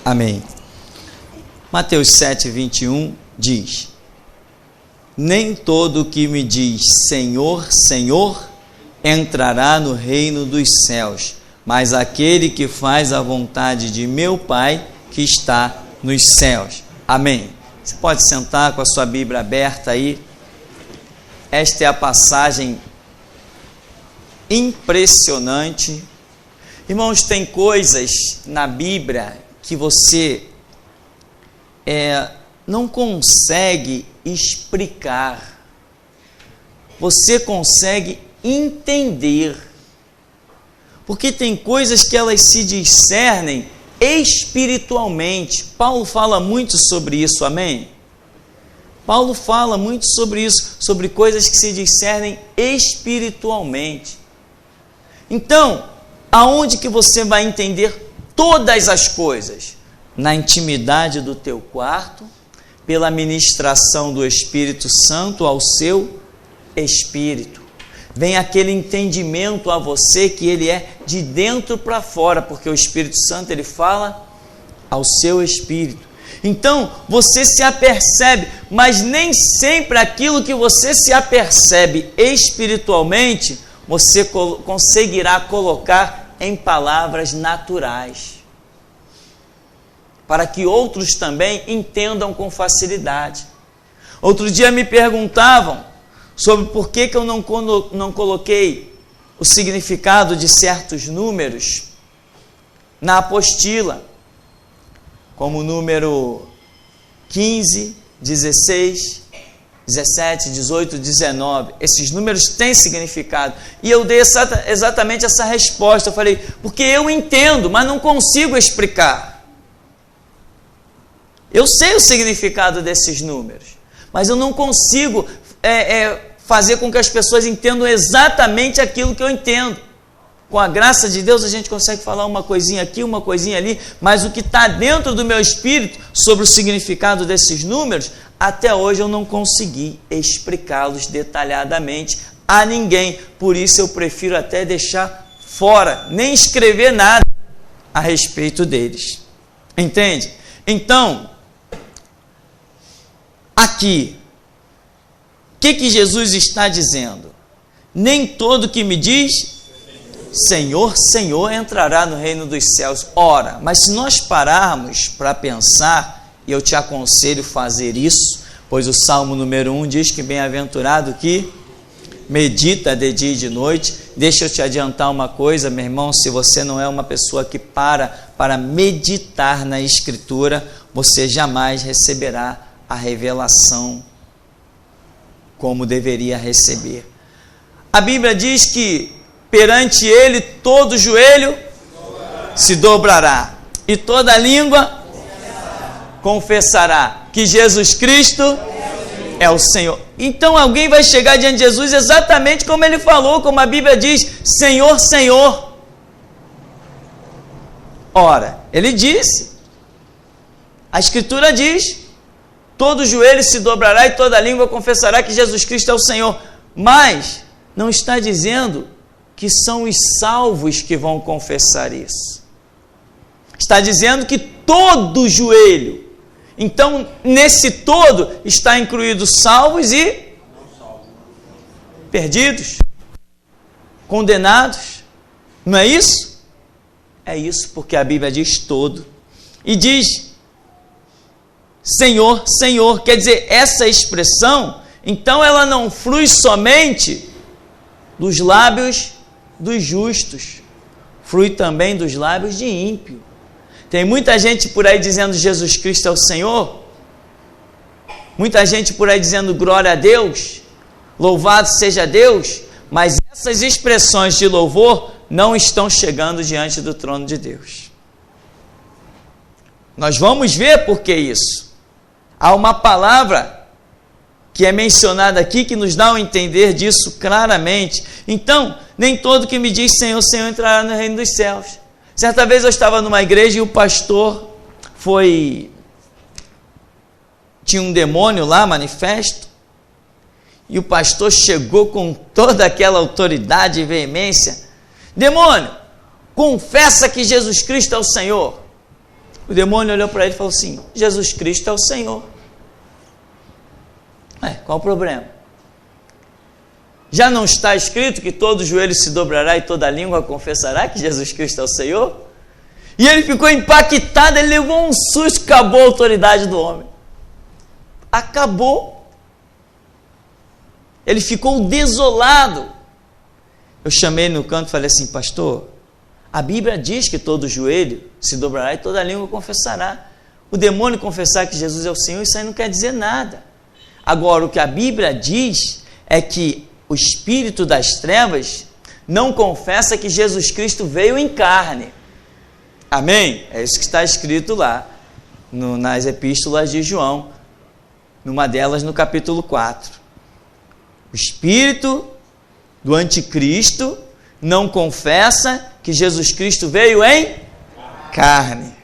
Amém. Mateus 7:21 diz: nem todo que me diz Senhor, Senhor, entrará no reino dos céus, mas aquele que faz a vontade de meu Pai que está nos céus. Amém. Você pode sentar com a sua Bíblia aberta aí. Esta é a passagem impressionante. Irmãos, tem coisas na Bíblia que você não consegue explicar. Você consegue entender. Porque tem coisas que elas se discernem espiritualmente. Paulo fala muito sobre isso, amém? Paulo fala muito sobre isso, sobre coisas que se discernem espiritualmente. Então, aonde que você vai entender todas as coisas? Na intimidade do teu quarto, pela ministração do Espírito Santo ao seu espírito. Vem aquele entendimento a você que ele é de dentro para fora, porque o Espírito Santo ele fala ao seu espírito. Então, você se apercebe, mas nem sempre aquilo que você se apercebe espiritualmente, você conseguirá colocar em palavras naturais, para que outros também entendam com facilidade. Outro dia me perguntavam sobre por que eu não coloquei o significado de certos números na apostila, como o número 15, 16, 17, 18, 19. Esses números têm significado. E eu dei exatamente essa resposta. Eu falei, porque eu entendo, mas não consigo explicar. Eu sei o significado desses números, mas eu não consigo fazer com que as pessoas entendam exatamente aquilo que eu entendo. Com a graça de Deus a gente consegue falar uma coisinha aqui, uma coisinha ali, mas o que está dentro do meu espírito sobre o significado desses números, até hoje eu não consegui explicá-los detalhadamente a ninguém. Por isso eu prefiro até deixar fora, nem escrever nada a respeito deles. Entende? Então, aqui, o que Jesus está dizendo? Nem todo que me diz Senhor, Senhor entrará no reino dos céus. Ora, mas se nós pararmos para pensar, e eu te aconselho fazer isso, pois o Salmo número 1 diz que bem-aventurado que medita de dia e de noite. Deixa eu te adiantar uma coisa, meu irmão, se você não é uma pessoa que para meditar na Escritura, você jamais receberá a revelação como deveria receber. A Bíblia diz que perante ele todo joelho se dobrará e toda língua confessará que Jesus Cristo é o Senhor. Então alguém vai chegar diante de Jesus exatamente como ele falou, como a Bíblia diz, Senhor, Senhor. Ora, ele disse, a Escritura diz, todo joelho se dobrará e toda língua confessará que Jesus Cristo é o Senhor. Mas não está dizendo que são os salvos que vão confessar isso. Está dizendo que todo joelho. Então, nesse todo, está incluído salvos e perdidos, condenados. Não é isso? É isso, porque a Bíblia diz todo. E diz, Senhor, Senhor. Quer dizer, essa expressão, então ela não flui somente dos lábios dos justos, flui também dos lábios de ímpio. Tem muita gente por aí dizendo Jesus Cristo é o Senhor, muita gente por aí dizendo glória a Deus, louvado seja Deus, mas essas expressões de louvor não estão chegando diante do trono de Deus. Nós vamos ver por que isso. Há uma palavra que é mencionada aqui, que nos dá a entender disso claramente. Então, nem todo que me diz Senhor, Senhor entrará no reino dos céus. Certa vez eu estava numa igreja e o pastor tinha um demônio lá, manifesto, e o pastor chegou com toda aquela autoridade e veemência: demônio, confessa que Jesus Cristo é o Senhor. O demônio olhou para ele e falou assim: Jesus Cristo é o Senhor. Qual o problema? Já não está escrito que todo joelho se dobrará e toda língua confessará que Jesus Cristo é o Senhor? E ele ficou impactado, ele levou um susto, acabou a autoridade do homem. Acabou. Ele ficou desolado. Eu chamei ele no canto e falei assim: pastor, a Bíblia diz que todo joelho se dobrará e toda língua confessará. O demônio confessar que Jesus é o Senhor, isso aí não quer dizer nada. Agora, o que a Bíblia diz é que o espírito das trevas não confessa que Jesus Cristo veio em carne. Amém? É isso que está escrito lá nas epístolas de João, numa delas no capítulo 4. O espírito do anticristo não confessa que Jesus Cristo veio em carne.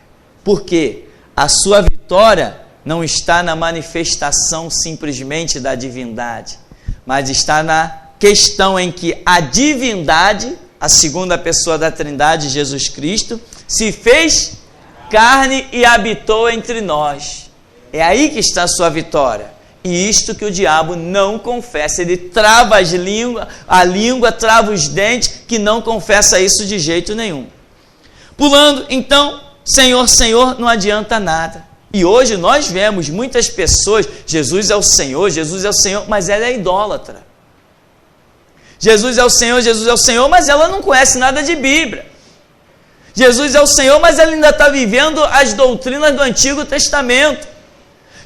Por quê? A sua vitória não está na manifestação simplesmente da divindade, mas está na questão em que a divindade, a segunda pessoa da Trindade, Jesus Cristo, se fez carne e habitou entre nós. É aí que está a sua vitória. E isto que o diabo não confessa, ele trava a língua, trava os dentes, que não confessa isso de jeito nenhum. Pulando, então, Senhor, Senhor, não adianta nada. E hoje nós vemos muitas pessoas, Jesus é o Senhor, mas ela é idólatra. Jesus é o Senhor, mas ela não conhece nada de Bíblia. Jesus é o Senhor, mas ela ainda está vivendo as doutrinas do Antigo Testamento.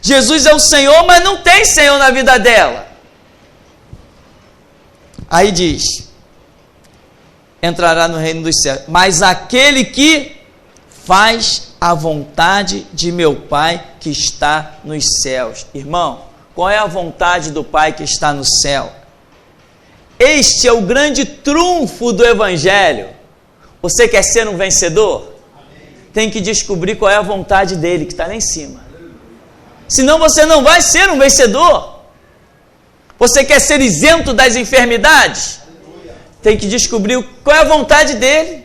Jesus é o Senhor, mas não tem Senhor na vida dela. Aí diz: entrará no reino dos céus, mas aquele que faz a vontade de meu Pai que está nos céus. Irmão, qual é a vontade do Pai que está no céu? Este é o grande trunfo do Evangelho. Você quer ser um vencedor? Tem que descobrir qual é a vontade dele que está lá em cima. Senão você não vai ser um vencedor. Você quer ser isento das enfermidades? Tem que descobrir qual é a vontade dele.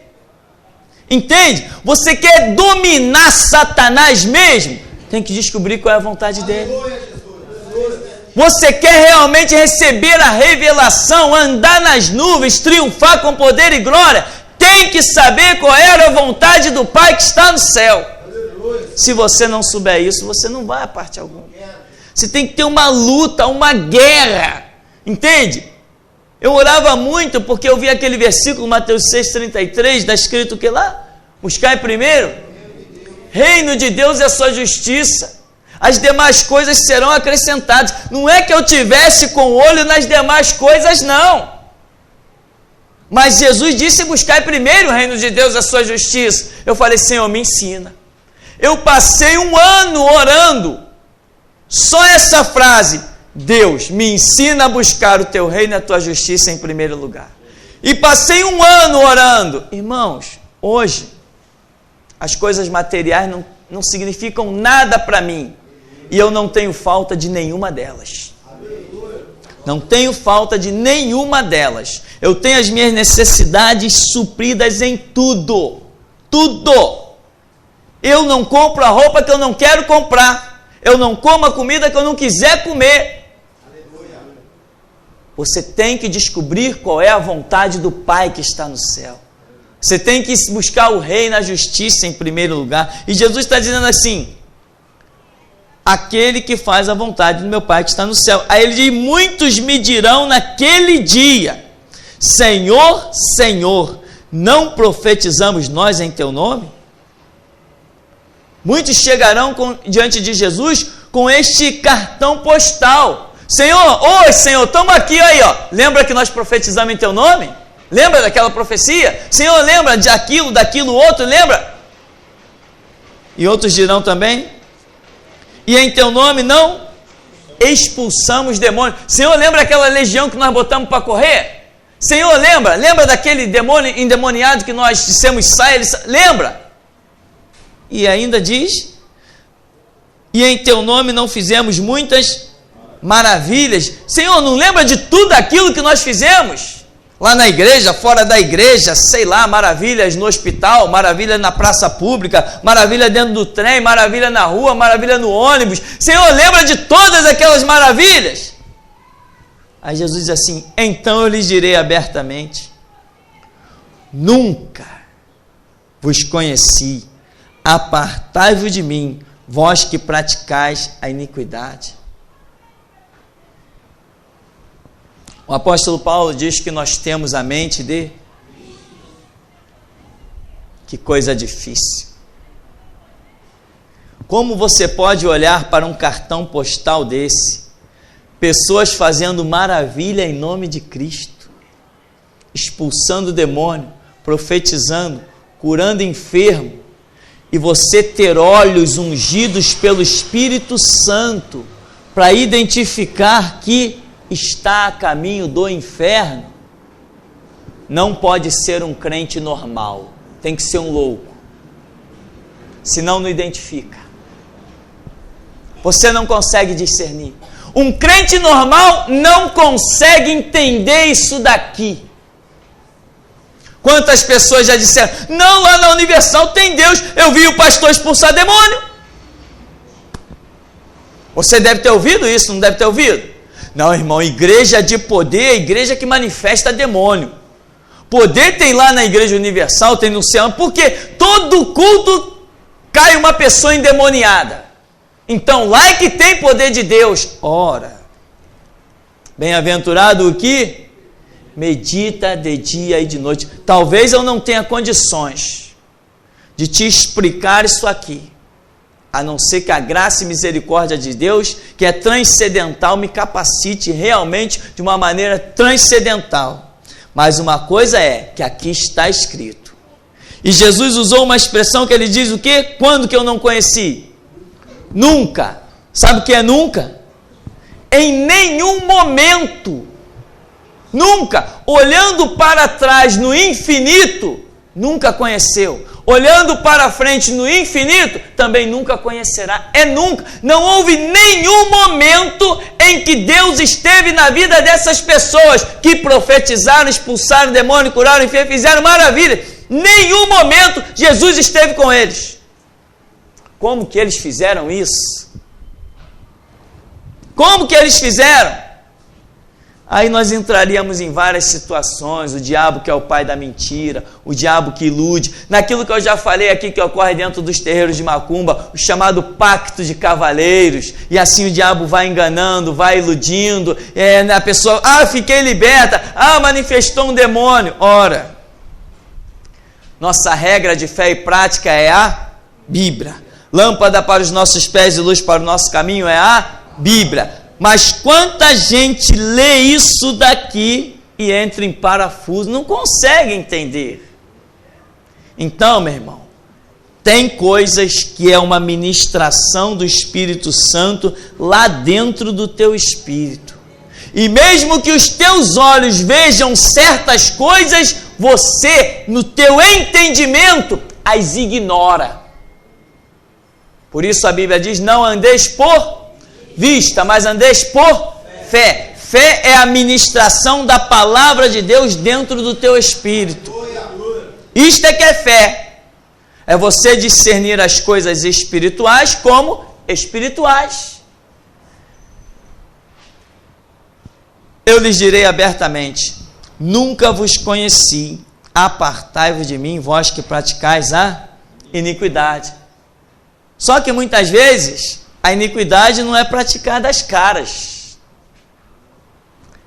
Entende? Você quer dominar Satanás mesmo? Tem que descobrir qual é a vontade dele. Você quer realmente receber a revelação, andar nas nuvens, triunfar com poder e glória? Tem que saber qual era a vontade do Pai que está no céu. Se você não souber isso, você não vai a parte alguma. Você tem que ter uma luta, uma guerra. Entende? Eu orava muito porque eu vi aquele versículo, Mateus 6,33, está escrito o que lá? Buscai primeiro reino de Deus e a sua justiça. As demais coisas serão acrescentadas. Não é que eu tivesse com o olho nas demais coisas, não. Mas Jesus disse: buscai primeiro o reino de Deus e a sua justiça. Eu falei: Senhor, me ensina. Eu passei um ano orando, só essa frase: Deus, me ensina a buscar o teu reino e a tua justiça em primeiro lugar. E passei um ano orando. Irmãos, hoje, as coisas materiais não significam nada para mim. E eu não tenho falta de nenhuma delas. Não tenho falta de nenhuma delas. Eu tenho as minhas necessidades supridas em tudo. Tudo. Eu não compro a roupa que eu não quero comprar. Eu não como a comida que eu não quiser comer. Você tem que descobrir qual é a vontade do Pai que está no céu. Você tem que buscar o reino e a justiça em primeiro lugar. E Jesus está dizendo assim: aquele que faz a vontade do meu Pai que está no céu. Aí ele diz: muitos me dirão naquele dia: Senhor, Senhor, não profetizamos nós em teu nome? Muitos chegarão diante de Jesus com este cartão postal: Senhor, oi Senhor, estamos aqui aí, ó. Lembra que nós profetizamos em teu nome? Lembra daquela profecia? Senhor, lembra de aquilo, daquilo outro, lembra? E outros dirão também: e em teu nome não expulsamos demônios. Senhor, lembra aquela legião que nós botamos para correr? Senhor, lembra daquele demônio endemoniado que nós dissemos sai, ele sai. Lembra? E ainda diz: e em teu nome não fizemos muitas maravilhas. Senhor, não lembra de tudo aquilo que nós fizemos? Lá na igreja, fora da igreja, sei lá, maravilhas no hospital, maravilha na praça pública, maravilha dentro do trem, maravilha na rua, maravilha no ônibus. Senhor, lembra de todas aquelas maravilhas? Aí Jesus diz assim: então eu lhes direi abertamente: nunca vos conheci, apartai-vos de mim, vós que praticais a iniquidade. O apóstolo Paulo diz que nós temos a mente de... Que coisa difícil. Como você pode olhar para um cartão postal desse? Pessoas fazendo maravilha em nome de Cristo, expulsando o demônio, profetizando, curando enfermo, e você ter olhos ungidos pelo Espírito Santo para identificar que está a caminho do inferno. Não pode ser um crente normal, tem que ser um louco, senão não identifica. Você não consegue discernir. Um crente normal não consegue entender isso daqui. Quantas pessoas já disseram: não, lá na Universal tem Deus, eu vi o pastor expulsar demônio. Você deve ter ouvido isso, não deve ter ouvido? Não, irmão, igreja de poder é a igreja que manifesta demônio. Poder tem lá na Igreja Universal, tem no céu, porque todo culto cai uma pessoa endemoniada. Então lá é que tem poder de Deus. Ora, bem-aventurado o que medita de dia e de noite. Talvez eu não tenha condições de te explicar isso aqui, a não ser que a graça e misericórdia de Deus, que é transcendental, me capacite realmente de uma maneira transcendental. Mas uma coisa é que aqui está escrito. E Jesus usou uma expressão que ele diz o quê? Quando que eu não conheci? Nunca. Sabe o que é nunca? Em nenhum momento. Nunca. Olhando para trás no infinito, nunca conheceu. Olhando para frente no infinito, também nunca conhecerá. É nunca. Não houve nenhum momento em que Deus esteve na vida dessas pessoas que profetizaram, expulsaram demônio, curaram enfermo, fizeram maravilha. Nenhum momento Jesus esteve com eles. Como que eles fizeram isso? Como que eles fizeram? Aí nós entraríamos em várias situações, o diabo que é o pai da mentira, o diabo que ilude, naquilo que eu já falei aqui que ocorre dentro dos terreiros de macumba, o chamado pacto de cavaleiros, e assim o diabo vai enganando, vai iludindo, a pessoa, fiquei liberta, manifestou um demônio. Ora, nossa regra de fé e prática é a Bíblia. Lâmpada para os nossos pés e luz para o nosso caminho é a Bíblia. Mas quanta gente lê isso daqui e entra em parafuso, não consegue entender. Então, meu irmão, tem coisas que é uma ministração do Espírito Santo lá dentro do teu espírito. E mesmo que os teus olhos vejam certas coisas, você, no teu entendimento, as ignora. Por isso a Bíblia diz: não andeis por vista, mas andeis por fé. Fé é a ministração da palavra de Deus dentro do teu espírito. Isto é que é fé. É você discernir as coisas espirituais como espirituais. Eu lhes direi abertamente: nunca vos conheci, apartai-vos de mim, vós que praticais a iniquidade. Só que muitas vezes a iniquidade não é praticada às caras,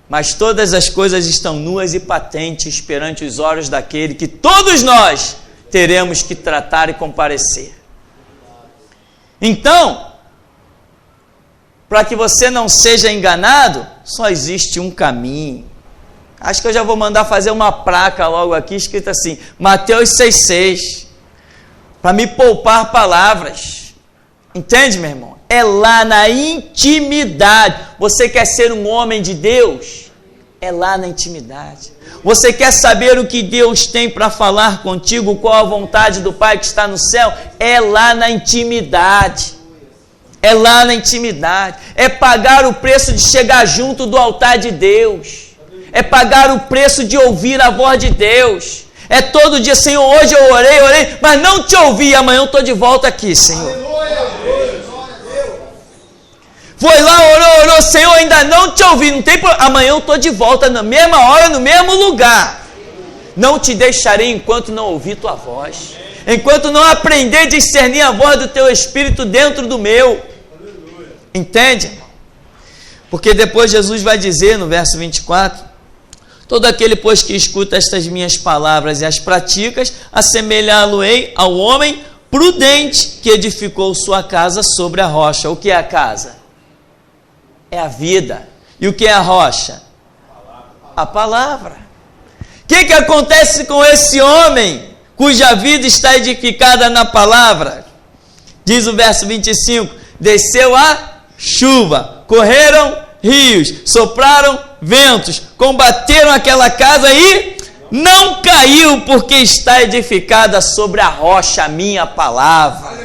mas todas as coisas estão nuas e patentes perante os olhos daquele que todos nós teremos que tratar e comparecer. Então, para que você não seja enganado, só existe um caminho. Acho que eu já vou mandar fazer uma placa logo aqui, escrita assim, Mateus 6,6, para me poupar palavras. Entende, meu irmão? É lá na intimidade. Você quer ser um homem de Deus? É lá na intimidade. Você quer saber o que Deus tem para falar contigo, qual a vontade do Pai que está no céu? É lá na intimidade. É lá na intimidade. É pagar o preço de chegar junto do altar de Deus. é pagar o preço de ouvir a voz de Deus. É todo dia, Senhor, hoje eu orei, mas não te ouvi, amanhã eu estou de volta aqui, Senhor. Foi lá, orou, Senhor, ainda não te ouvi, não tem problema, amanhã eu estou de volta, na mesma hora, no mesmo lugar. Não te deixarei enquanto não ouvir tua voz, enquanto não aprender a discernir a voz do teu Espírito dentro do meu. Entende? Porque depois Jesus vai dizer no verso 24, todo aquele, pois, que escuta estas minhas palavras e as pratica, assemelhá-lo-ei ao homem prudente que edificou sua casa sobre a rocha. O que é a casa? É a vida. E o que é a rocha? A palavra. O que acontece com esse homem cuja vida está edificada na palavra? Diz o verso 25, desceu a chuva, correram rios, sopraram ventos, combateram aquela casa e não caiu, porque está edificada sobre a rocha, a minha palavra.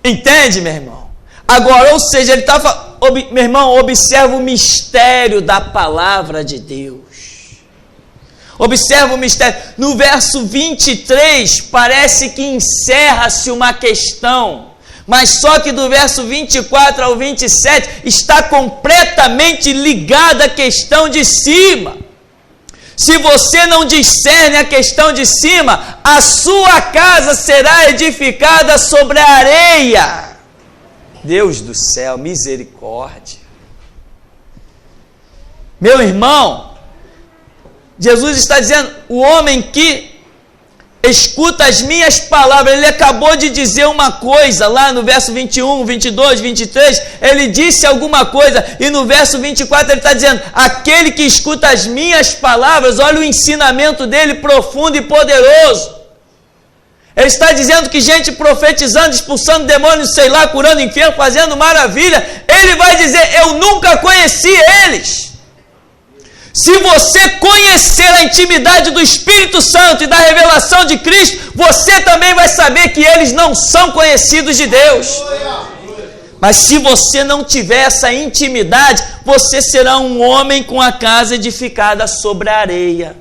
Entende, meu irmão? Agora, ou seja, ele está falando, meu irmão, observa o mistério da palavra de Deus. Observa o mistério. No verso 23, parece que encerra-se uma questão, mas só que do verso 24 ao 27 está completamente ligada à questão de cima. Se você não discerne a questão de cima, a sua casa será edificada sobre a areia. Deus do céu, misericórdia. Meu irmão, Jesus está dizendo, o homem que escuta as minhas palavras, ele acabou de dizer uma coisa, lá no verso 21, 22, 23, ele disse alguma coisa, e no verso 24 ele está dizendo, aquele que escuta as minhas palavras, olha o ensinamento dele profundo e poderoso. Ele está dizendo que gente profetizando, expulsando demônios, sei lá, curando enfermos, fazendo maravilha, ele vai dizer, eu nunca conheci eles. Se você conhecer a intimidade do Espírito Santo e da revelação de Cristo, você também vai saber que eles não são conhecidos de Deus. Mas se você não tiver essa intimidade, você será um homem com a casa edificada sobre a areia.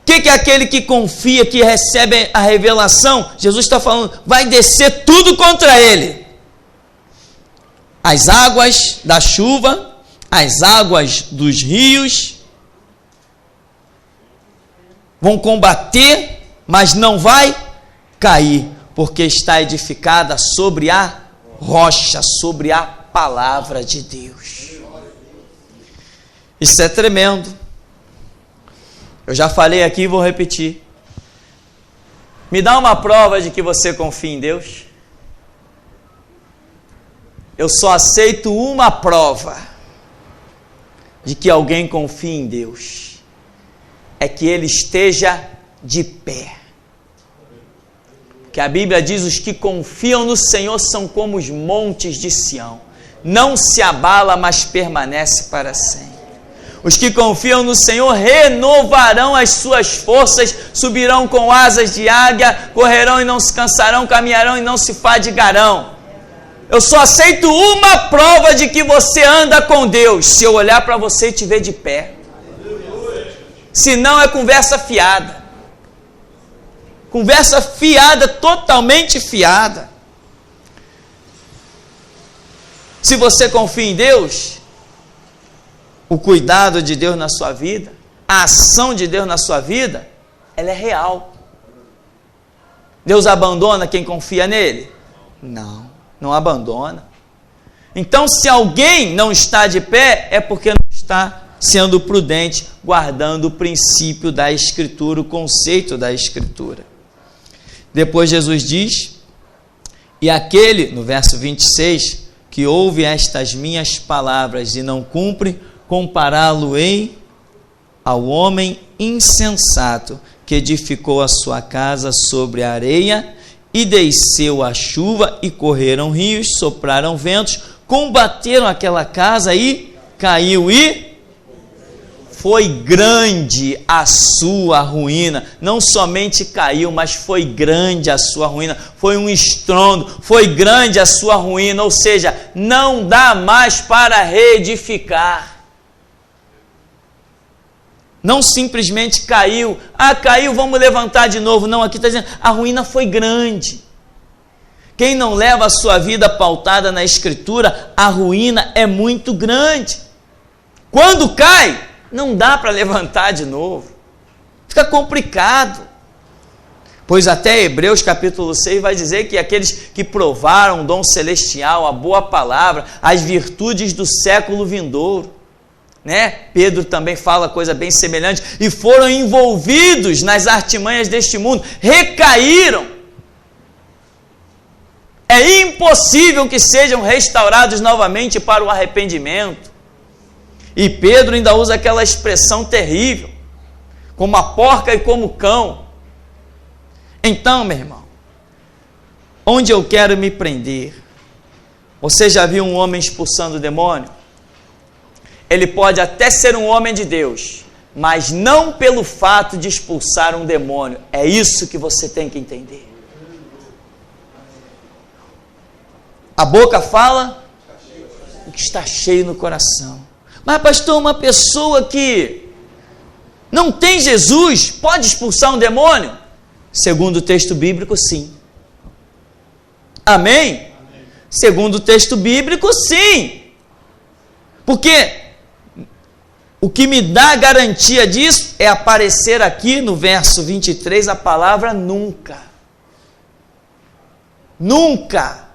O que é aquele que confia, que recebe a revelação? Jesus está falando, vai descer tudo contra ele. As águas da chuva, as águas dos rios, vão combater, mas não vai cair, porque está edificada sobre a rocha, sobre a palavra de Deus. Isso é tremendo. Eu já falei aqui e vou repetir. Me dá uma prova de que você confia em Deus. Eu só aceito uma prova de que alguém confia em Deus. É que ele esteja de pé. Que a Bíblia diz, os que confiam no Senhor são como os montes de Sião. Não se abala, mas permanece para sempre. Os que confiam no Senhor renovarão as suas forças, subirão com asas de águia, correrão e não se cansarão, caminharão e não se fadigarão. Eu só aceito uma prova de que você anda com Deus, se eu olhar para você e te ver de pé. Se não, é conversa fiada. Conversa fiada, totalmente fiada. Se você confia em Deus, o cuidado de Deus na sua vida, a ação de Deus na sua vida, ela é real. Deus abandona quem confia nele? Não, não abandona. Então, se alguém não está de pé, é porque não está sendo prudente, guardando o princípio da Escritura, o conceito da Escritura. Depois Jesus diz, e aquele, no verso 26, que ouve estas minhas palavras e não cumpre, compará-lo-ei ao homem insensato que edificou a sua casa sobre a areia, e desceu a chuva, e correram rios, sopraram ventos, combateram aquela casa, e caiu, e foi grande a sua ruína. Não somente caiu, mas foi grande a sua ruína. Foi um estrondo, foi grande a sua ruína. Ou seja, não dá mais para reedificar. Não simplesmente caiu. Caiu, vamos levantar de novo. Não, aqui está dizendo, a ruína foi grande. Quem não leva a sua vida pautada na Escritura, a ruína é muito grande. Quando cai, não dá para levantar de novo. Fica complicado. Pois até Hebreus capítulo 6 vai dizer que aqueles que provaram o dom celestial, a boa palavra, as virtudes do século vindouro, né? Pedro também fala coisa bem semelhante, e foram envolvidos nas artimanhas deste mundo, recaíram. É impossível que sejam restaurados novamente para o arrependimento. E Pedro ainda usa aquela expressão terrível, como a porca e como o cão. Então, meu irmão, onde eu quero me prender? Você já viu um homem expulsando o demônio? Ele pode até ser um homem de Deus, mas não pelo fato de expulsar um demônio. É isso que você tem que entender. A boca fala o que está cheio no coração. Mas, pastor, uma pessoa que não tem Jesus pode expulsar um demônio? Segundo o texto bíblico, sim. Amém? Amém. Segundo o texto bíblico, sim. Porque o que me dá garantia disso é aparecer aqui no verso 23 a palavra nunca. Nunca.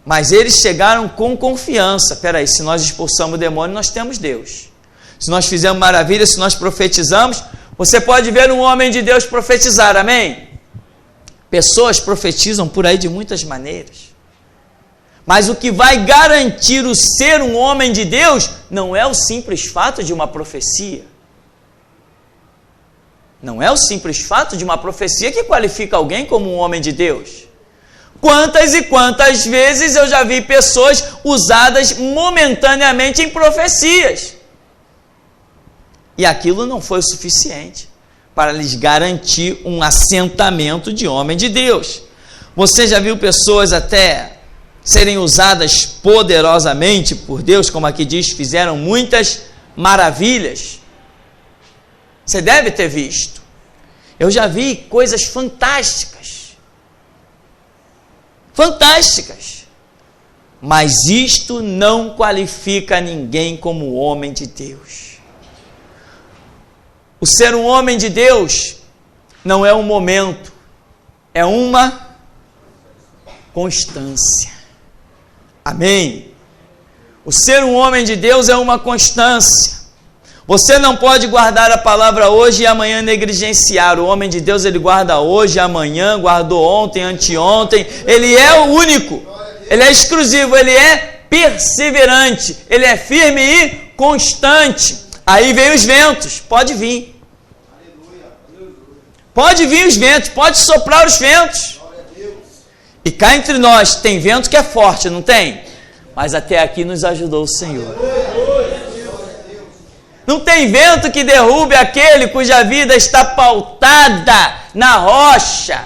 Mas eles chegaram com confiança. Peraí, se nós expulsamos o demônio, nós temos Deus. Se nós fizemos maravilhas, se nós profetizamos, você pode ver um homem de Deus profetizar, amém? Pessoas profetizam por aí de muitas maneiras. Mas o que vai garantir o ser um homem de Deus não é o simples fato de uma profecia. Não é o simples fato de uma profecia que qualifica alguém como um homem de Deus. Quantas e quantas vezes eu já vi pessoas usadas momentaneamente em profecias. E aquilo não foi o suficiente para lhes garantir um assentamento de homem de Deus. Você já viu pessoas até serem usadas poderosamente por Deus, como aqui diz, fizeram muitas maravilhas? Você deve ter visto. Eu já vi coisas fantásticas. Fantásticas. Mas isto não qualifica ninguém como homem de Deus. O ser um homem de Deus não é um momento, é uma constância. Amém? O ser um homem de Deus é uma constância. Você não pode guardar a palavra hoje e amanhã negligenciar. O homem de Deus, ele guarda hoje, amanhã, guardou ontem, anteontem. Ele é o único, ele é exclusivo, ele é perseverante, ele é firme e constante. Aí vem os ventos, pode vir. Pode vir os ventos, pode soprar os ventos. E cá entre nós, tem vento que é forte, não tem? Mas até aqui nos ajudou o Senhor. Não tem vento que derrube aquele cuja vida está pautada na rocha.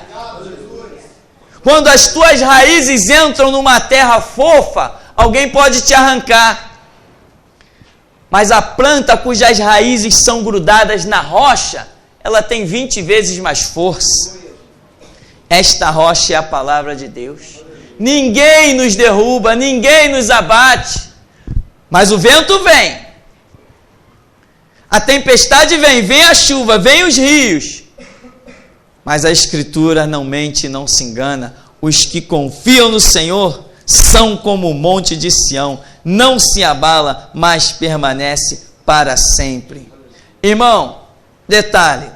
Quando as tuas raízes entram numa terra fofa, alguém pode te arrancar. Mas a planta cujas raízes são grudadas na rocha, ela tem 20 vezes mais força. Esta rocha é a palavra de Deus. Ninguém nos derruba, ninguém nos abate. Mas o vento vem. A tempestade vem, vem a chuva, vem os rios. Mas a Escritura não mente, não se engana. Os que confiam no Senhor são como o monte de Sião. Não se abala, mas permanece para sempre. Irmão, detalhe.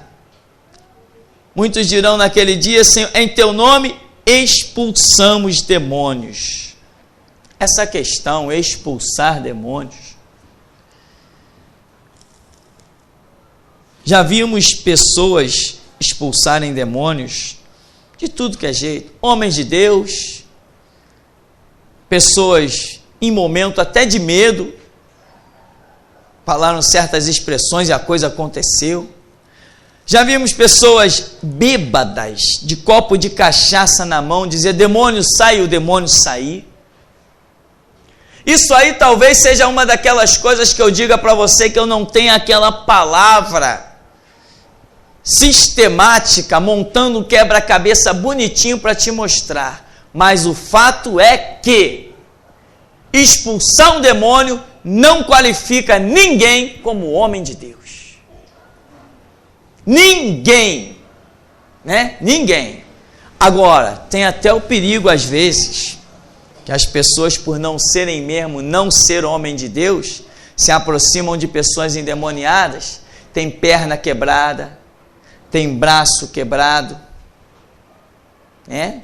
Muitos dirão naquele dia, Senhor, em teu nome expulsamos demônios. Essa questão, expulsar demônios. Já vimos pessoas expulsarem demônios de tudo que é jeito. Homens de Deus, pessoas em momento até de medo, falaram certas expressões e a coisa aconteceu. Já vimos pessoas bêbadas, de copo de cachaça na mão, dizer demônio sai, o demônio sair. Isso aí talvez seja uma daquelas coisas que eu diga para você que eu não tenho aquela palavra sistemática, montando um quebra-cabeça bonitinho para te mostrar. Mas o fato é que expulsar um demônio não qualifica ninguém como homem de Deus. Ninguém, né? Ninguém. Agora, tem até o perigo às vezes que as pessoas, por não serem mesmo, não ser homem de Deus, se aproximam de pessoas endemoniadas, tem perna quebrada, tem braço quebrado, né?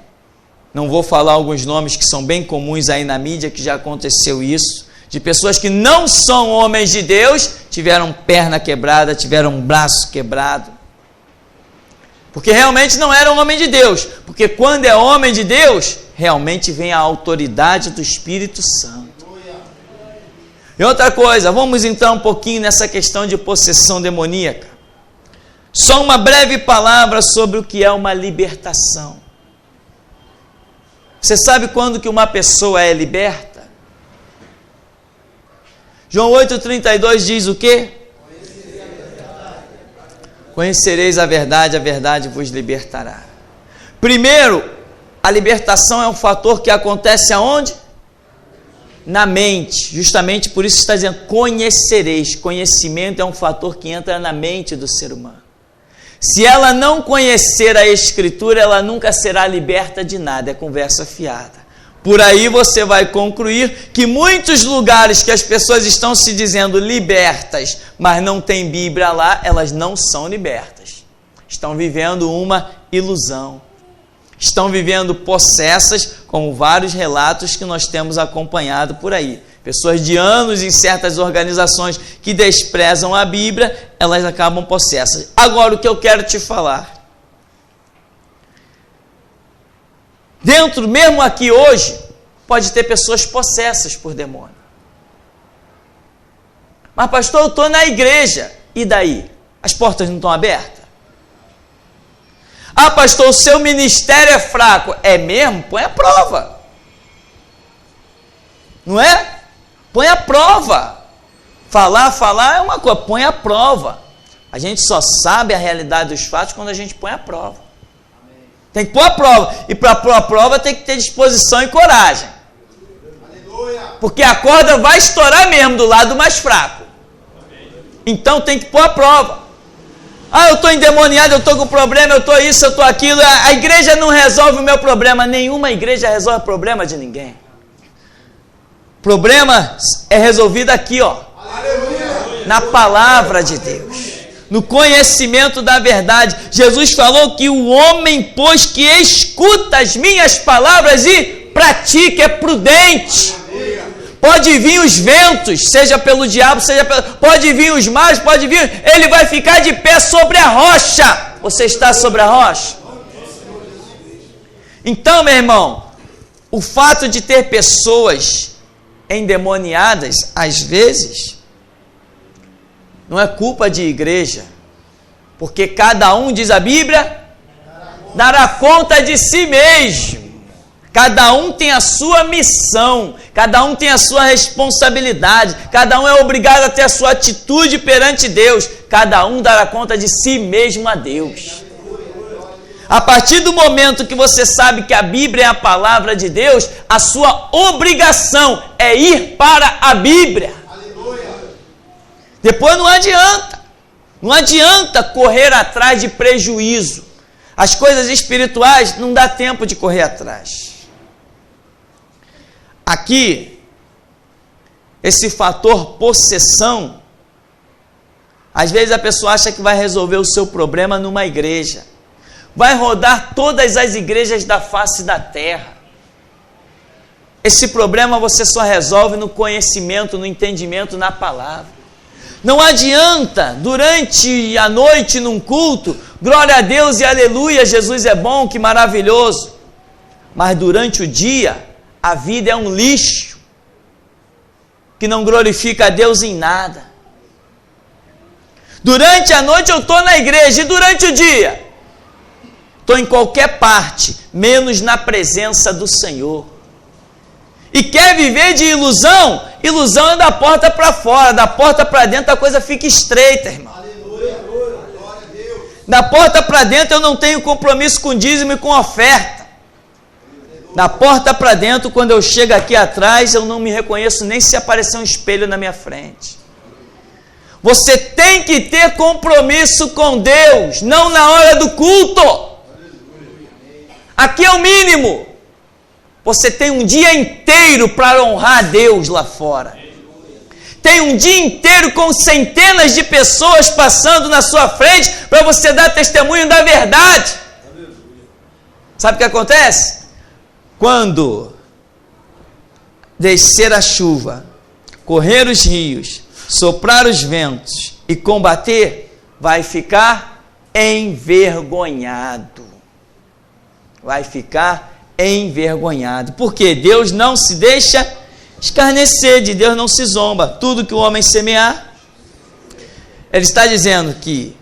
Não vou falar alguns nomes que são bem comuns aí na mídia, que já aconteceu isso, de pessoas que não são homens de Deus, tiveram perna quebrada, tiveram braço quebrado, porque realmente não eram homem de Deus, porque quando é homem de Deus, realmente vem a autoridade do Espírito Santo. E outra coisa, vamos entrar um pouquinho nessa questão de possessão demoníaca. Só uma breve palavra sobre o que é uma libertação. Você sabe quando que uma pessoa é liberta? João 8,32 diz o quê? Conhecereis a verdade vos libertará. Primeiro, a libertação é um fator que acontece aonde? Na mente. Justamente por isso está dizendo conhecereis. Conhecimento é um fator que entra na mente do ser humano. Se ela não conhecer a Escritura, ela nunca será liberta de nada, é conversa fiada. Por aí você vai concluir que muitos lugares que as pessoas estão se dizendo libertas, mas não tem Bíblia lá, elas não são libertas. Estão vivendo uma ilusão. Estão vivendo possessas, como vários relatos que nós temos acompanhado por aí. Pessoas de anos em certas organizações que desprezam a Bíblia, elas acabam possessas. Agora, o que eu quero te falar. Dentro, mesmo aqui hoje, pode ter pessoas possessas por demônio. Mas pastor, eu estou na igreja. E daí? As portas não estão abertas? Ah, pastor, o seu ministério é fraco. É mesmo? Põe a prova. Não é? Põe a prova. Falar é uma coisa, põe a prova. A gente só sabe a realidade dos fatos quando a gente põe a prova. Tem que pôr a prova. E para pôr a prova tem que ter disposição e coragem. Porque a corda vai estourar mesmo do lado mais fraco. Então tem que pôr a prova. Ah, eu estou endemoniado, eu estou com problema, eu estou isso, eu estou aquilo. A igreja não resolve o meu problema. Nenhuma igreja resolve o problema de ninguém. Problema é resolvido aqui, ó. Na palavra de Deus. No conhecimento da verdade. Jesus falou que o homem, pois que escuta as minhas palavras e pratica, é prudente. Pode vir os ventos, seja pelo diabo, pode vir os mares, pode vir, ele vai ficar de pé sobre a rocha. Você está sobre a rocha? Então, meu irmão, o fato de ter pessoas endemoniadas, às vezes, não é culpa de igreja, porque cada um, diz a Bíblia, dará conta de si mesmo. Cada um tem a sua missão, cada um tem a sua responsabilidade, cada um é obrigado a ter a sua atitude perante Deus, cada um dará conta de si mesmo a Deus. A partir do momento que você sabe que a Bíblia é a palavra de Deus, a sua obrigação é ir para a Bíblia. Depois não adianta correr atrás de prejuízo. As coisas espirituais não dá tempo de correr atrás. Aqui, esse fator possessão, às vezes a pessoa acha que vai resolver o seu problema numa igreja. Vai rodar todas as igrejas da face da terra. Esse problema você só resolve no conhecimento, no entendimento, na palavra. Não adianta, durante a noite num culto, glória a Deus e aleluia, Jesus é bom, que maravilhoso. Mas durante o dia, a vida é um lixo, que não glorifica a Deus em nada. Durante a noite eu estou na igreja, e durante o dia? Estou em qualquer parte, menos na presença do Senhor. E quer viver de ilusão? Ilusão é da porta para fora, da porta para dentro a coisa fica estreita, irmão. Da porta para dentro eu não tenho compromisso com dízimo e com oferta. Da porta para dentro, quando eu chego aqui atrás, eu não me reconheço nem se aparecer um espelho na minha frente. Você tem que ter compromisso com Deus, não na hora do culto. Aqui é o mínimo. Você tem um dia inteiro para honrar a Deus lá fora. Tem um dia inteiro com centenas de pessoas passando na sua frente para você dar testemunho da verdade. Sabe o que acontece? Quando descer a chuva, correr os rios, soprar os ventos e combater, vai ficar envergonhado. Vai ficar envergonhado. Porque Deus não se deixa escarnecer, de Deus não se zomba. Tudo que o homem semear, ele está dizendo que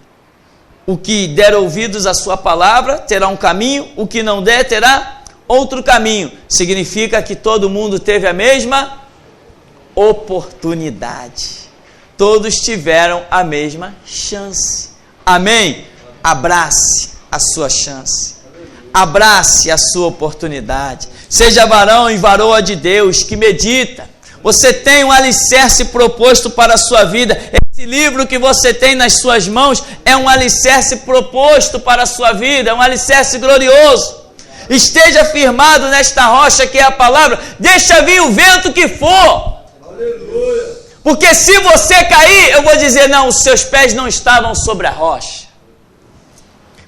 o que der ouvidos à sua palavra terá um caminho, o que não der terá outro caminho. Significa que todo mundo teve a mesma oportunidade. Todos tiveram a mesma chance. Amém? Abrace a sua chance. Abrace a sua oportunidade. Seja varão e varoa de Deus que medita. Você tem um alicerce proposto para a sua vida. Esse livro que você tem nas suas mãos é um alicerce proposto para a sua vida. É um alicerce glorioso. Esteja firmado nesta rocha que é a palavra. Deixa vir o vento que for. Aleluia. Porque se você cair, eu vou dizer, não, os seus pés não estavam sobre a rocha.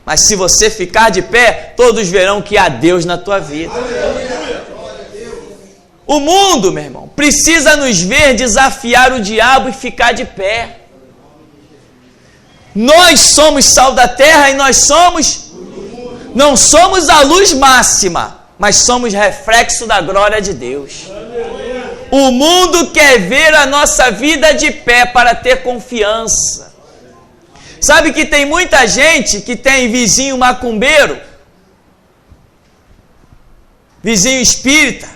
Mas se você ficar de pé, todos verão que há Deus na tua vida. Aleluia. O mundo, meu irmão, precisa nos ver desafiar o diabo e ficar de pé. Nós somos sal da terra e nós não somos a luz máxima, mas somos reflexo da glória de Deus. O mundo quer ver a nossa vida de pé para ter confiança. Sabe que tem muita gente que tem vizinho macumbeiro, vizinho espírita,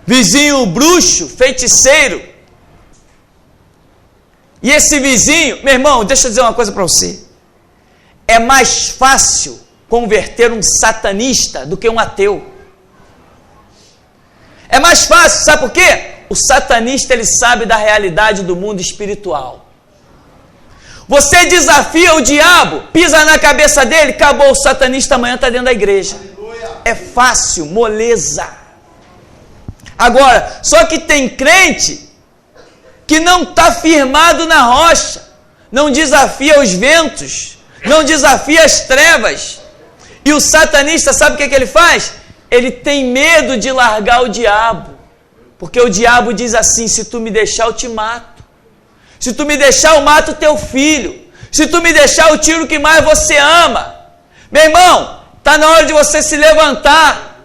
vizinho bruxo, feiticeiro. E esse vizinho, meu irmão, deixa eu dizer uma coisa para você. É mais fácil converter um satanista do que um ateu. É mais fácil, sabe por quê? O satanista, ele sabe da realidade do mundo espiritual. Você desafia o diabo, pisa na cabeça dele, acabou, o satanista amanhã está dentro da igreja. É fácil, moleza. Agora, só que tem crente que não está firmado na rocha, não desafia os ventos, não desafia as trevas. E o satanista, sabe o que ele faz? Ele tem medo de largar o diabo. Porque o diabo diz assim, se tu me deixar eu te mato. Se tu me deixar eu mato teu filho. Se tu me deixar eu tiro o que mais você ama. Meu irmão, está na hora de você se levantar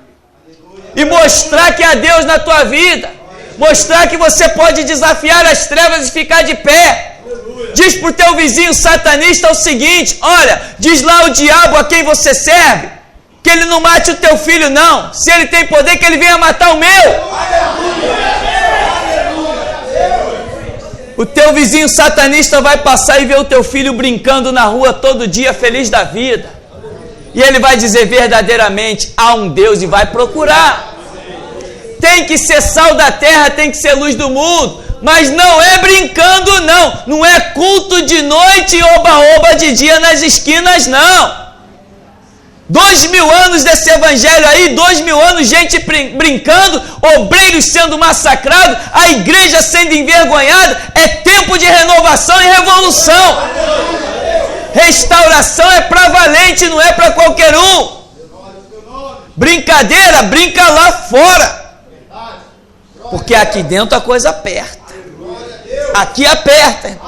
e mostrar que há Deus na tua vida. Mostrar que você pode desafiar as trevas e ficar de pé. Diz para o teu vizinho satanista o seguinte, olha, diz lá o diabo a quem você serve, que ele não mate o teu filho não. Se ele tem poder, que ele venha matar o meu. O teu vizinho satanista vai passar e ver o teu filho brincando na rua todo dia, feliz da vida. E ele vai dizer verdadeiramente, há um Deus, e vai procurar. Tem que ser sal da terra, tem que ser luz do mundo. Mas não é brincando não. Não é culto de noite e oba-oba de dia nas esquinas não. 2000 anos desse evangelho aí, 2000 anos gente brincando, obreiros sendo massacrados, a igreja sendo envergonhada. É tempo de renovação e revolução. Restauração é para valente, não é para qualquer um. Brincadeira, brinca lá fora. Porque aqui dentro a coisa aperta. Aqui aperta.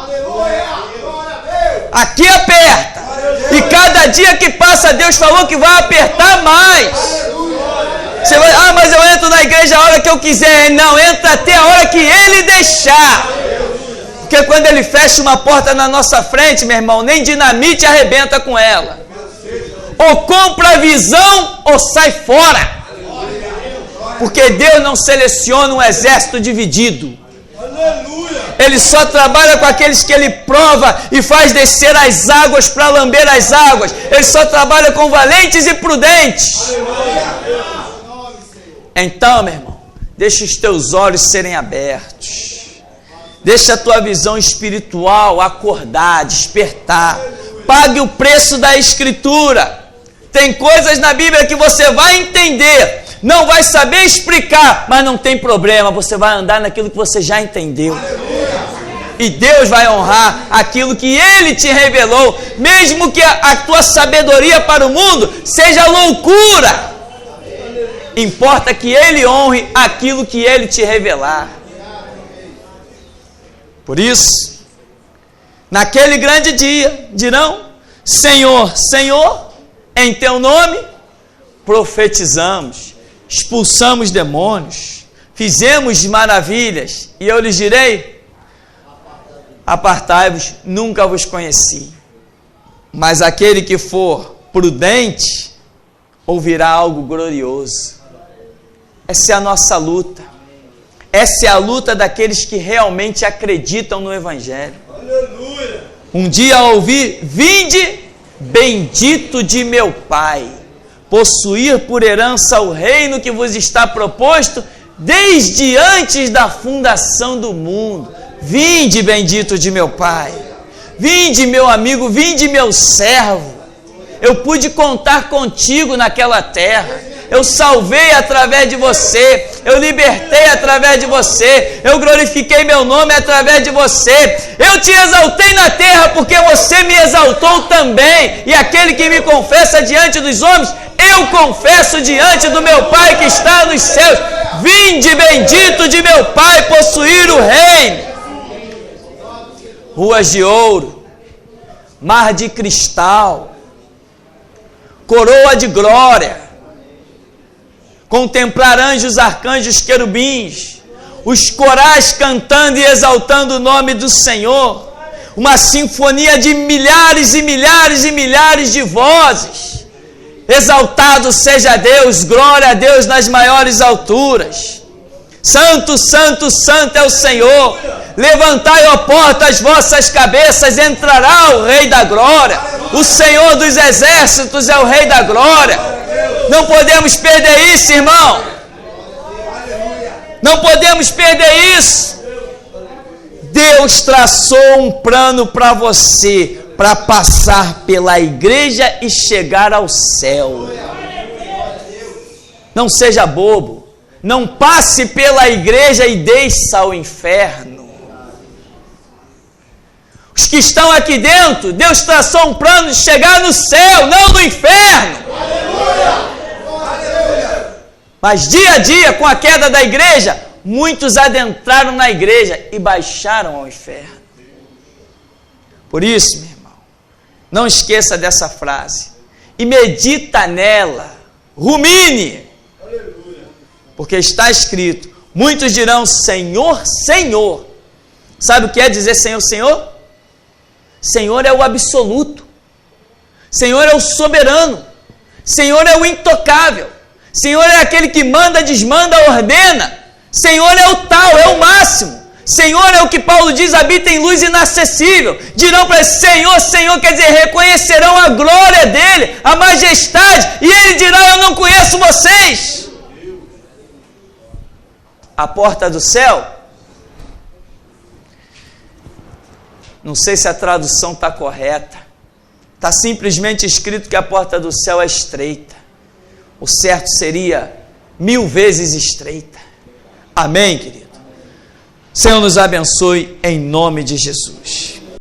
Aqui aperta. E cada dia que passa, Deus falou que vai apertar mais. Você vai, mas eu entro na igreja a hora que eu quiser. Não, entra até a hora que Ele deixar. Porque quando Ele fecha uma porta na nossa frente, meu irmão, nem dinamite arrebenta com ela. Ou compra a visão ou sai fora. Porque Deus não seleciona um exército dividido. Ele só trabalha com aqueles que Ele prova e faz descer as águas para lamber as águas. Ele só trabalha com valentes e prudentes. Então, meu irmão, deixa os teus olhos serem abertos. Deixa a tua visão espiritual acordar, despertar. Pague o preço da Escritura. Tem coisas na Bíblia que você vai entender, não vai saber explicar, mas não tem problema, você vai andar naquilo que você já entendeu. E Deus vai honrar aquilo que Ele te revelou, mesmo que a tua sabedoria para o mundo seja loucura. Importa que Ele honre aquilo que Ele te revelar. Por isso, naquele grande dia, dirão: Senhor, Senhor, em Teu nome profetizamos, expulsamos demônios, fizemos maravilhas, e eu lhes direi: apartai-vos, nunca vos conheci. Mas aquele que for prudente ouvirá algo glorioso. Essa é a nossa luta. Essa é a luta daqueles que realmente acreditam no Evangelho. Aleluia. Um dia ouvi: vinde, bendito de meu Pai, possuir por herança o reino que vos está proposto desde antes da fundação do mundo. Vinde, bendito de meu Pai. Vinde, meu amigo, vinde, meu servo. Eu pude contar contigo naquela terra. Eu salvei através de você, eu libertei através de você, eu glorifiquei meu nome através de você, eu te exaltei na terra porque você me exaltou também, e aquele que me confessa diante dos homens, eu confesso diante do meu Pai que está nos céus. Vinde, bendito de meu Pai, possuir o reino. Ruas de ouro, mar de cristal, coroa de glória, contemplar anjos, arcanjos, querubins, os corais cantando e exaltando o nome do Senhor, uma sinfonia de milhares e milhares e milhares de vozes. Exaltado seja Deus, glória a Deus nas maiores alturas. Santo, santo, santo é o Senhor. Levantai, ó porta, as vossas cabeças, entrará o Rei da glória. O Senhor dos exércitos é o Rei da glória. Não podemos perder isso, irmão. Não podemos perder isso. Deus traçou um plano para você, para passar pela igreja e chegar ao céu. Não seja bobo. Não passe pela igreja e desça ao inferno. Os que estão aqui dentro, Deus traçou um plano de chegar no céu, não no inferno. Mas dia a dia, com a queda da igreja, muitos adentraram na igreja e baixaram ao inferno. Por isso, meu irmão, não esqueça dessa frase e medita nela, rumine, porque está escrito: muitos dirão Senhor, Senhor. Sabe o que é dizer Senhor, Senhor? Senhor é o absoluto, Senhor é o soberano, Senhor é o intocável, Senhor é aquele que manda, desmanda, ordena, Senhor é o tal, é o máximo, Senhor é o que Paulo diz, habita em luz inacessível. Dirão para ele, Senhor, Senhor, quer dizer, reconhecerão a glória dele, a majestade, e ele dirá, eu não conheço vocês. A porta do céu, não sei se a tradução está correta, está simplesmente escrito que a porta do céu é estreita. O certo seria 1000 vezes estreita. Amém, querido? Senhor nos abençoe em nome de Jesus.